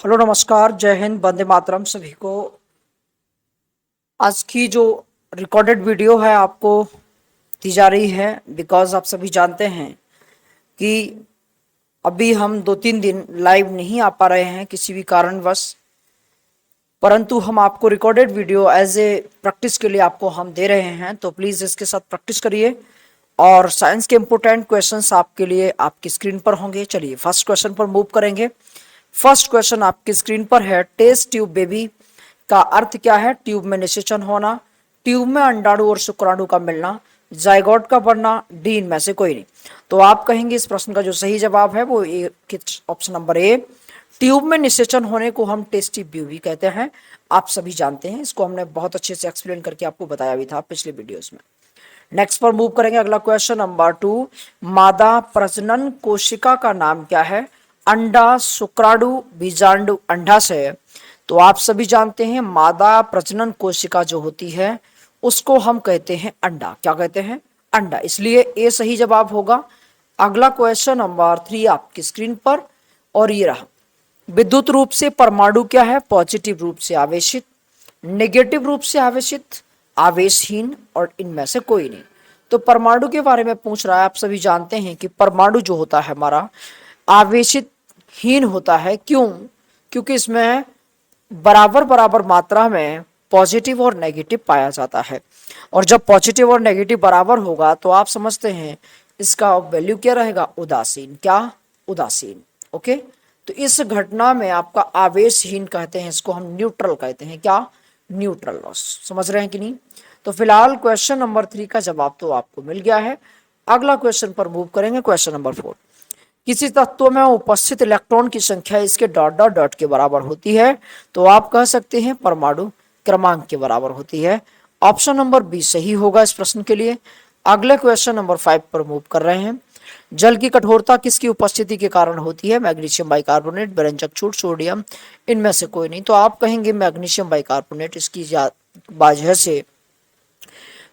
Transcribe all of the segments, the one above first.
Hello नमस्कार, जय हिंद, वंदे मातरम सभी को। आज की जो रिकॉर्डेड वीडियो है आपको दी जा रही है बिकॉज आप सभी जानते हैं कि अभी हम 2-3 दिन लाइव नहीं आ पा रहे हैं किसी भी कारणवश, परंतु हम आपको recorded video as a practice के लिए आपको हम दे रहे हैं, तो प्लीज़ इसके साथ प्रैक्टिस करिए। और साइंस के इंपोर्टेंट क्वेश्चंस आपके लिए आपकी स्क्रीन पर होंगे। चलिए फर्स्ट क्वेश्चन पर मूव करेंगे। फर्स्ट क्वेश्चन आपकी स्क्रीन पर है, टेस्ट ट्यूब बेबी का अर्थ क्या है? ट्यूब में निषेचन होना, ट्यूब में अंडाणु और शुक्राणु का मिलना, जाइगोट का बनना, डी इनमें से कोई नहीं। तो आप कहेंगे इस प्रश्न का जो सही जवाब है वो ऑप्शन नंबर ए, ट्यूब में निषेचन होने को हम टेस्ट ट्यूब बेबी कहते हैं। आप सभी जानते हैं, इसको हमने बहुत अच्छे से एक्सप्लेन करके आपको बताया भी था पिछले वीडियोस में। नेक्स्ट पर मूव करेंगे। अगला क्वेश्चन नंबर 2, मादा प्रजनन कोशिका का नाम क्या है? अंडा, शुक्राणु, बीजांडु, अंडाशय। तो आप सभी जानते हैं मादा प्रजनन कोशिका जो होती है उसको हम कहते हैं अंडा। क्या कहते हैं? अंडा। इसलिए ए सही जवाब होगा। अगला क्वेश्चन नंबर 3 आपकी स्क्रीन पर, और ये रहा, विद्युत रूप से परमाणु क्या है? पॉजिटिव रूप से आवेशित, नेगेटिव रूप से आवेशित, आवेशहीन, और इनमें से कोई नहीं। तो परमाणु के बारे में पूछ रहा है। आप सभी जानते हैं कि परमाणु जो होता है हमारा आवेशित हीन होता है। क्यों? क्योंकि इसमें बराबर बराबर मात्रा में पॉजिटिव और नेगेटिव पाया जाता है, और जब पॉजिटिव और नेगेटिव बराबर होगा तो आप समझते हैं इसका वैल्यू क्या रहेगा? उदासीन। क्या? उदासीन। ओके। तो इस घटना में आपका आवेशहीन कहते हैं, इसको हम न्यूट्रल कहते हैं। क्या? Neutral loss. समझ रहे हैं कि नहीं? तो फिलहाल क्वेश्चन नंबर 3 का जवाब तो आपको मिल गया है। अगला क्वेश्चन पर मूव करेंगे। क्वेश्चन नंबर 4, किसी तत्व में उपस्थित इलेक्ट्रॉन की संख्या इसके डॉट डॉट डॉट के बराबर होती है, तो आप कह सकते हैं परमाणु क्रमांक के बराबर होती है। ऑप्शन नंबर बी सही होगा इस प्रश्न के लिए। अगले क्वेश्चन नंबर 5 पर मूव कर रहे हैं। जल की कठोरता किसकी उपस्थिति के कारण होती है? मैग्नीशियम बाइकार्बोनेट, बेरंजक चूर्ण, सोडियम, इनमें से कोई नहीं। तो आप कहेंगे मैग्नीशियम बाइकार्बोनेट। इसकी वजह से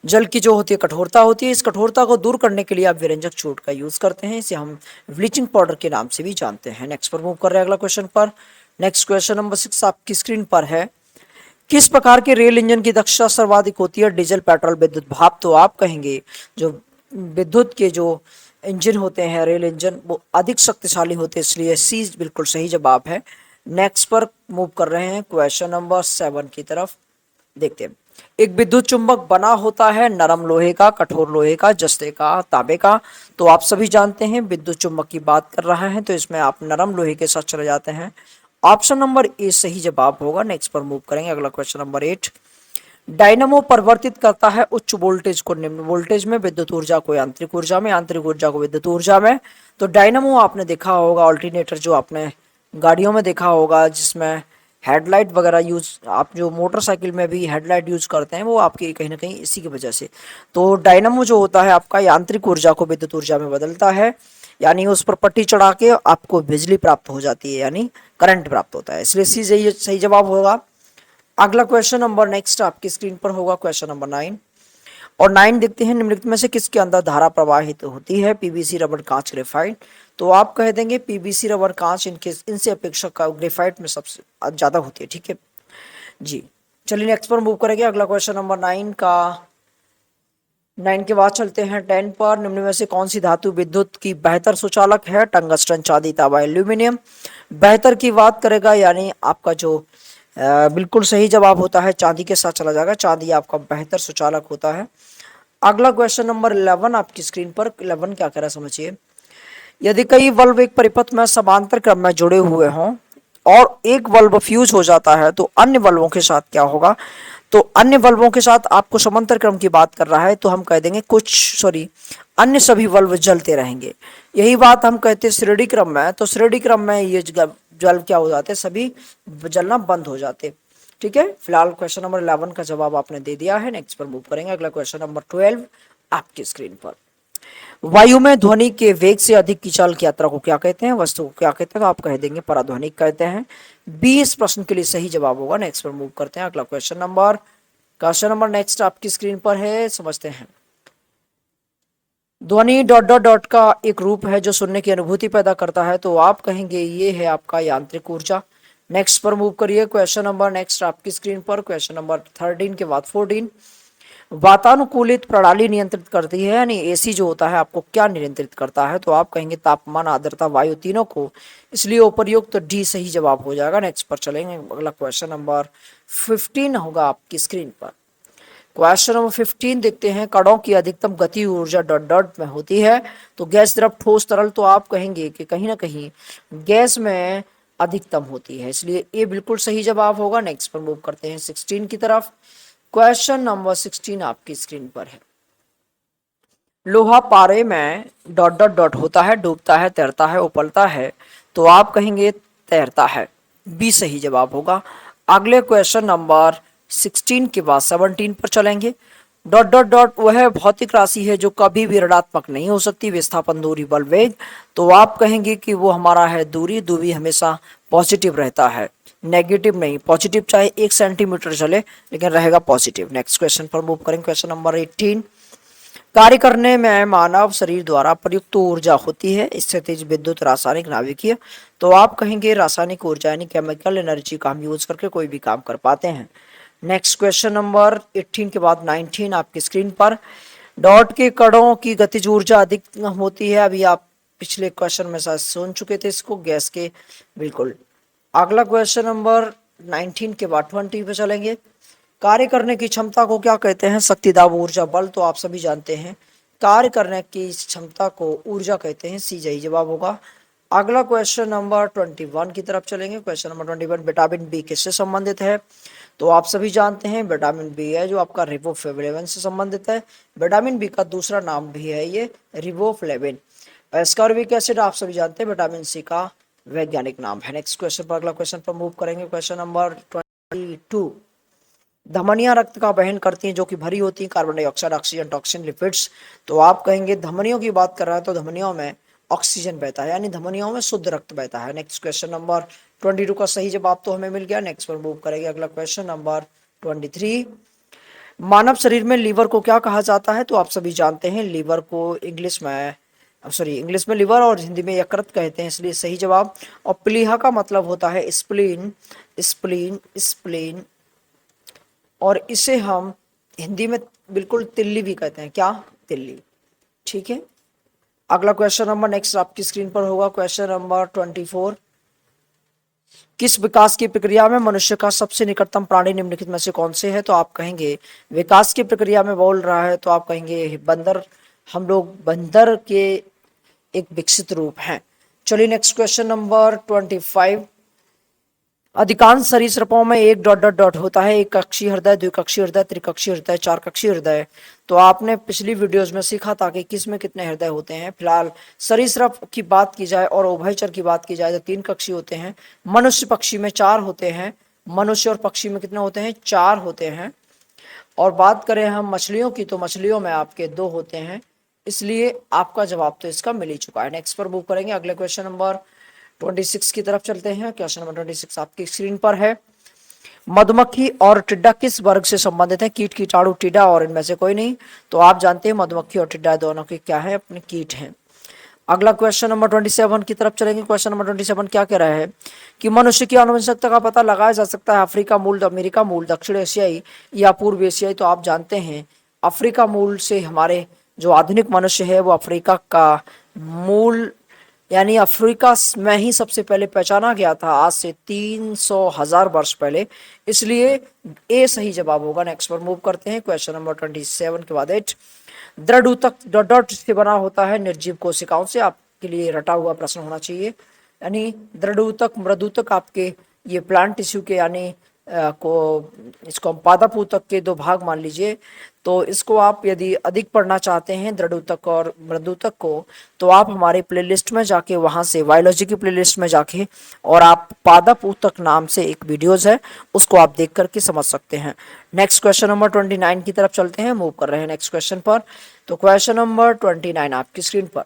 जल की जो होती है कठोरता होती है, इस कठोरता को दूर करने के लिए आप विरंजक चूर्ण का यूज करते हैं। इसे हम ब्लीचिंग पाउडर के नाम से भी जानते हैं। नेक्स्ट पर मूव कर रहे हैं अगला क्वेश्चन पर। नेक्स्ट क्वेश्चन नंबर 6 आपकी स्क्रीन पर है, किस प्रकार के रेल इंजन की दक्षता सर्वाधिक होती है? डीजल, पेट्रोल, विद्युत भाप। तो आप कहेंगे जो विद्युत के जो इंजन होते हैं, रेल इंजन, वो अधिक शक्तिशाली होते हैं, इसलिए सी बिल्कुल सही जवाब है। नेक्स्ट पर मूव कर रहे हैं क्वेश्चन नंबर 7 की तरफ। देखते हैं, एक विद्युत चुंबक बना होता है नरम लोहे का, कठोर लोहे का, जस्ते का, तांबे का। तो आप सभी जानते हैं विद्युत चुंबक की बात कर रहा है, तो इसमें आप नरम लोहे के साथ चले जाते हैं। ऑप्शन नंबर ए सही जवाब होगा। नेक्स्ट पर मूव करेंगे। अगला क्वेश्चन नंबर 8, डायनामो परिवर्तित करता है उच्च वोल्टेज को निम्न वोल्टेज में, विद्युत ऊर्जा को यांत्रिक ऊर्जा में, यांत्रिक ऊर्जा को विद्युत ऊर्जा में। तो डायनामो आपने देखा होगा, ऑल्टरनेटर जो आपने गाड़ियों में देखा होगा, जिसमें हेडलाइट वगैरह यूज, आप जो मोटरसाइकिल में भी हेडलाइट यूज करते हैं, वो आपकी कहीं ना कहीं इसी की वजह से। तो डायनामो जो होता है आपका यांत्रिक ऊर्जा को विद्युत ऊर्जा में बदलता है, यानी उस पर पट्टी चढ़ा के आपको बिजली प्राप्त हो जाती है, यानी करंट प्राप्त होता है। इसलिए सी सही जवाब होगा। अगला क्वेश्चन नंबर नेक्स्ट आपकी स्क्रीन पर होगा क्वेश्चन नंबर 9, और 9 देखते हैं, निम्नलिखित में से किसके अंदर धारा प्रवाहित होती है? पीवीसी, रबर, कांच, ग्रेफाइट। तो आप कह देंगे पीवीसी, रबर, कांच, इनसे अपेक्षा ग्रेफाइट में सबसे ज्यादा होती है। ठीक है जी। चलिए नेक्स्ट पर मूव करेंगे। अगला क्वेश्चन नंबर 9 के बाद चलते हैं 10 पर। निम्न में से कौन सी धातु विद्युत की बेहतर सुचालक है? टंगस्टन, चांदी, तांबा, एल्यूमिनियम। बेहतर की बात करेगा, यानी आपका जो बिल्कुल सही जवाब होता है चांदी के साथ चला जाएगा। चांदी आपका बेहतर सुचालक होता है। अगला क्वेश्चन नंबर 11 आपकी स्क्रीन पर। 11 क्या कह रहा है समझिए, यदि कई बल्ब एक परिपथ में समांतर क्रम में जुड़े हुए हों और एक बल्ब फ्यूज हो जाता है, तो अन्य बल्बों के साथ क्या होगा? तो अन्य बल्बों के साथ आपको समांतर क्रम की बात कर रहा है, तो हम कह देंगे अन्य सभी बल्ब जलते रहेंगे। यही बात हम कहते हैं श्रेणी क्रम में, तो श्रेणी क्रम में ये बल्ब क्या हो जाते, सभी जलना बंद हो जाते। ठीक है, फिलहाल क्वेश्चन नंबर 11 का जवाब आपने दे दिया है। नेक्स्ट पर मूव करेंगे। अगला क्वेश्चन नंबर 12 आपकी स्क्रीन पर, वायु में ध्वनि के वेग से अधिक की चाल की यात्रा को क्या कहते हैं? वस्तु को क्या कहते हैं? तो आप कह देंगे पराध्वनिक कहते हैं। 20 प्रश्न के लिए सही जवाब होगा। नेक्स्ट पर मूव करते हैं। अगला क्वेश्चन नंबर नेक्स्ट आपकी स्क्रीन पर है, समझते हैं। ध्वनि डॉट डॉट डॉट का एक रूप है जो सुनने की अनुभूति पैदा करता है, तो आप कहेंगे ये है आपका यांत्रिक ऊर्जा। नेक्स्ट पर मूव करिए। क्वेश्चन नंबर नेक्स्ट आपकी स्क्रीन पर, क्वेश्चन नंबर 13 के बाद 14। वातानुकूलित प्रणाली नियंत्रित करती है, यानी एसी जो होता है आपको क्या नियंत्रित करता है, तो आप कहेंगे तापमान, आर्द्रता, वायु, तीनों को। इसलिए उपर्युक्त तो डी सही जवाब हो जाएगा। नेक्स्ट पर चलेंगे। अगला क्वेश्चन नंबर 15 होगा आपकी स्क्रीन पर। क्वेश्चन नंबर 15 देखते हैं। कणों की अधिकतम गति ऊर्जा डॉट डॉट में होती है, तो गैस, द्रव, ठोस, तरल, तो आप कहेंगे कि कहीं ना कहीं गैस में अधिकतम होती है, इसलिए ये बिल्कुल सही जवाब होगा। नेक्स्ट पर मूव करते हैं 16 की तरफ। क्वेश्चन नंबर 16 आपकी स्क्रीन पर है। लोहा पारे में डॉट डॉट डॉट होता है, डूबता है, तैरता है, उबलता है, तो आप कहेंगे तैरता है, बी सही जवाब होगा। अगले क्वेश्चन नंबर 16 के बाद 17 पर चलेंगे। डॉट डॉट डॉट वह भौतिक राशि है जो कभी भी ऋणात्मक नहीं हो सकती, विस्थापन, दूरी, बल, वेग, तो आप कहेंगे कि वो हमारा है दूरी। दूरी हमेशा पॉजिटिव रहता है, नेगेटिव नहीं। पॉजिटिव चाहे 1 सेंटीमीटर चले लेकिन रहेगा पॉजिटिव। नेक्स्ट क्वेश्चन पर मूव करेंगे। Question number 18। कार्य करने में मानव शरीर द्वारा प्रयुक्त ऊर्जा होती है, स्थितिज, विद्युत, रासायनिक, नाभिकीय, तो आप कहेंगे रासायनिक ऊर्जा यानी केमिकल एनर्जी का हम यूज करके कोई भी काम कर पाते हैं। नेक्स्ट क्वेश्चन नंबर 18 के बाद 19 आपकी स्क्रीन पर। डॉट के कणों की गतिज ऊर्जा अधिक होती है, अभी आप पिछले क्वेश्चन में शायद सुन चुके थे इसको, गैस के बिल्कुल। अगला क्वेश्चन नंबर 19 के बाद 20 पे चलेंगे। कार्य करने की क्षमता को क्या कहते हैं? शक्ति, दाब, ऊर्जा, बल, तो आप सभी जानते हैं कार्य करने की क्षमता को ऊर्जा कहते हैं, सी सही जवाब होगा। अगला क्वेश्चन नंबर 21 की तरफ चलेंगे। Question number 21। विटामिन बी किससे संबंधित है? तो आप सभी जानते हैं विटामिन बी है जो आपका रिबोफ्लेविन से संबंधित है। विटामिन बी का दूसरा नाम भी है ये रिबोफ्लेविन। एस्कॉर्बिक एसिड आप सभी जानते हैं विटामिन सी का वैज्ञानिक नाम है। नेक्स्ट क्वेश्चन पर, अगला क्वेश्चन पर मूव करेंगे। Question number 22। धमनियां रक्त का वहन करती हैं जो कि भरी होती हैं, carbon dioxide, oxygen, toxin, lipids, तो आप कहेंगे धमनियों की बात कर रहा है तो धमनियों में ऑक्सीजन बहता है, यानी धमनियों में शुद्ध रक्त बहता है। नेक्स्ट क्वेश्चन नंबर 22 का सही जवाब तो हमें मिल गया। नेक्स्ट पर मूव करेंगे। अगला क्वेश्चन नंबर 23। मानव शरीर में लीवर को क्या कहा जाता है? तो आप सभी जानते हैं लीवर को इंग्लिश में लीवर और हिंदी में यकृत कहते हैं, इसलिए सही जवाब। और प्लीहा का मतलब होता है स्प्लीन, स्प्लीन, स्प्लीन, और इसे हम हिंदी में बिल्कुल तिल्ली भी कहते हैं। क्या? तिल्ली। ठीक है। अगला क्वेश्चन नंबर नेक्स्ट आपकी स्क्रीन पर होगा। Question number 24। किस विकास की प्रक्रिया में मनुष्य का सबसे निकटतम प्राणी निम्नलिखित में से कौन से है? तो आप कहेंगे विकास की प्रक्रिया में बोल रहा है तो आप कहेंगे बंदर, हम लोग बंदर के एक विकसित रूप हैं। चलिए नेक्स्ट क्वेश्चन नंबर 25। अधिकांश सरीसृपों में एक डॉट डॉट डॉट होता है, एक कक्षीय हृदय, द्विकक्षीय हृदय, त्रिकक्षीय हृदय, चार कक्षीय हृदय, तो आपने पिछली वीडियोस में सीखा था कि किस में कितने हृदय होते हैं। फिलहाल सरीसृप की बात की जाए और उभयचर की बात की जाए तो 3 कक्षीय होते हैं। मनुष्य पक्षी में 4 होते हैं। मनुष्य और पक्षी में कितने होते हैं? 4 होते हैं। और बात करें हम मछलियों की तो मछलियों में आपके 2 होते हैं, इसलिए आपका जवाब तो इसका मिल ही चुका है। नेक्स्ट पर मूव करेंगे। अगले क्वेश्चन नंबर 26 की तरफ चलते हैं। क्वेश्चन नंबर 26 आपकी स्क्रीन पर है। मधुमक्खी और टिड्डा किस वर्ग से संबंधित है? कीट, कीटाणु, टिड्डा, और इनमें से कोई नहीं, तो आप जानते हैं मधुमक्खी और टिड्डा दोनों के क्या है? अपने कीट हैं। अगला क्वेश्चन नंबर 27 की तरफ चलेंगे। क्वेश्चन नंबर 27 क्या कह रहा है कि मनुष्य की आनुवंशिकता का पता लगाया जा सकता है अफ्रीका मूल, अमेरिका मूल, दक्षिण एशियाई या पूर्व एशियाई, तो आप जानते हैं अफ्रीका मूल से हमारे जो आधुनिक मनुष्य है वो अफ्रीका का मूल यानी अफ्रीका में ही सबसे पहले पहचाना गया था, आज से 300,000 वर्ष पहले, इसलिए ए सही जवाब होगा। नेक्स्ट पर मूव करते हैं। क्वेश्चन नंबर 27 के बाद 8। दृढ़ ऊतक डॉट डॉट से बना होता है निर्जीव कोशिकाओं से, आपके लिए रटा हुआ प्रश्न होना चाहिए। यानी दृढ़ ऊतक, मृदूतक आपके ये प्लांट टिश्यू के यानी इसको हम पादप ऊतक के 2 भाग मान लीजिए, तो इसको आप यदि अधिक पढ़ना चाहते हैं दृढ़ ऊतक और मृदूतक को, तो आप हमारे प्लेलिस्ट में जाके वहां से बायोलॉजी की प्लेलिस्ट में जाके और आप पादप ऊतक नाम से एक वीडियोस है उसको आप देख करके समझ सकते हैं। नेक्स्ट क्वेश्चन नंबर 29 की तरफ चलते हैं, मूव कर रहे हैं नेक्स्ट क्वेश्चन पर। तो क्वेश्चन नंबर 29 आपकी स्क्रीन पर।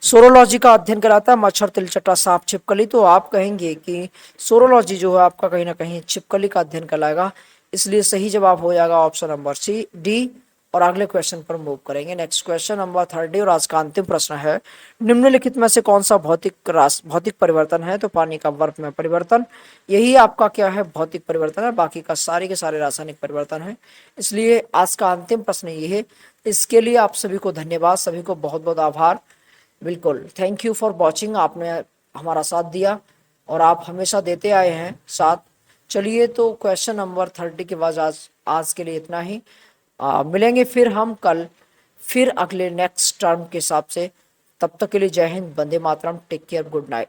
सोरोलॉजी का अध्ययन कराता है मच्छर, तिलचट्टा, सांप, छिपकली, तो आप कहेंगे कि सोरोलॉजी जो है आपका कहीं ना कहीं छिपकली का अध्ययन कराएगा, इसलिए सही जवाब हो जाएगा ऑप्शन नंबर सी, डी, और अगले क्वेश्चन पर मूव करेंगे। नेक्स्ट क्वेश्चन नंबर 30 और आज का अंतिम प्रश्न है, निम्नलिखित में से कौन सा भौतिक परिवर्तन है? तो पानी का बर्फ में परिवर्तन, यही आपका क्या है? भौतिक परिवर्तन है। बाकी का सारे के सारे रासायनिक परिवर्तन है। इसलिए आज का अंतिम प्रश्न ये है। इसके लिए आप सभी को धन्यवाद, सभी को बहुत बहुत आभार। बिल्कुल, थैंक यू फॉर वॉचिंग। आपने हमारा साथ दिया और आप हमेशा देते आए हैं साथ। चलिए, तो क्वेश्चन नंबर 30 के बाद आज के लिए इतना ही। मिलेंगे फिर हम कल, फिर अगले नेक्स्ट टर्म के हिसाब से। तब तक के लिए जय Hind, Vande Mataram, take care, good night.